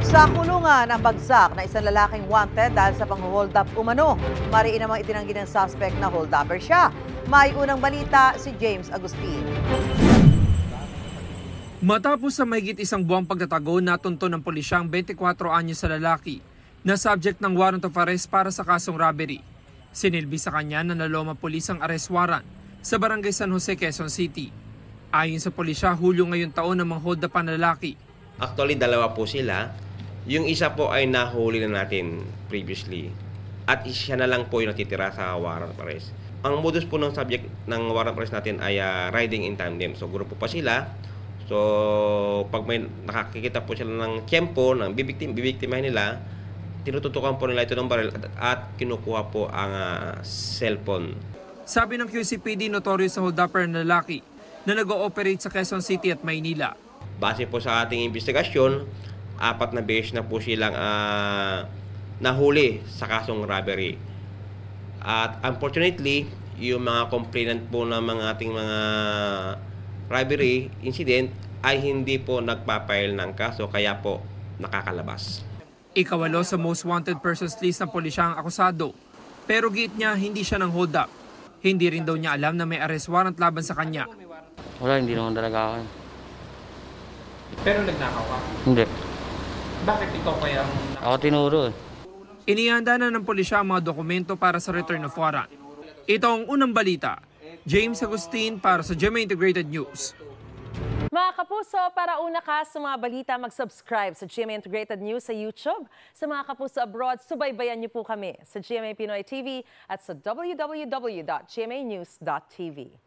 Sa kulungan ang bagsak na isang lalaking wanted dahil sa pang-hold up umano. Mariin namang itinanggi ng suspect na hold-upper siya. May unang balita si James Agustin. Matapos sa mahigit isang buwang pagtatago, natunto ng pulisya ang 24 anyos sa lalaki na subject ng warrant of arrest para sa kasong robbery. Sinilbi sa kanya na naloma pulis ang arrest warrant sa Barangay San Jose, Quezon City. Ayon sa pulisya, Hulyo ngayon taon na mang-hold up ang lalaki. Actually, dalawa po sila. Yung isa po ay nahuli na natin previously. At siya na lang po yung natitira sa warrant of arrest. Ang modus po ng subject ng warrant of arrest natin ay riding in tandem. So, grupo pa sila. So, pag may nakakikita po sila ng tiyempo, ng bibiktimahin nila, tinututukan po nila ito ng baril at kinukuha po ang cellphone. Sabi ng QCPD, notorious sa hold-upper na lalaki na nag-ooperate sa Quezon City at Maynila. Base po sa ating investigasyon, 4 na beses na po silang nahuli sa kasong robbery. At unfortunately, yung mga complainant po ng mga ating mga robbery incident ay hindi po nagpapail ng kaso kaya po nakakalabas. Ikawalo sa most wanted persons list ng pulisya ang akusado. Pero giit niya hindi siya ng hold up. Hindi rin daw niya alam na may arrest warrant laban sa kanya. Wala, hindi naman talaga ako. Pero nagnakaw ka? Hindi. Bakit ikaw kaya ang... Ako tinuro eh. Inihanda na ng pulisya ang mga dokumento para sa return of warrant. Ito ang unang balita. James Agustin para sa GMA Integrated News. Mga kapuso, para una ka sa mga balita, mag-subscribe sa GMA Integrated News sa YouTube. Sa mga kapuso abroad, subaybayan niyo po kami sa GMA Pinoy TV at sa www.gmanews.tv.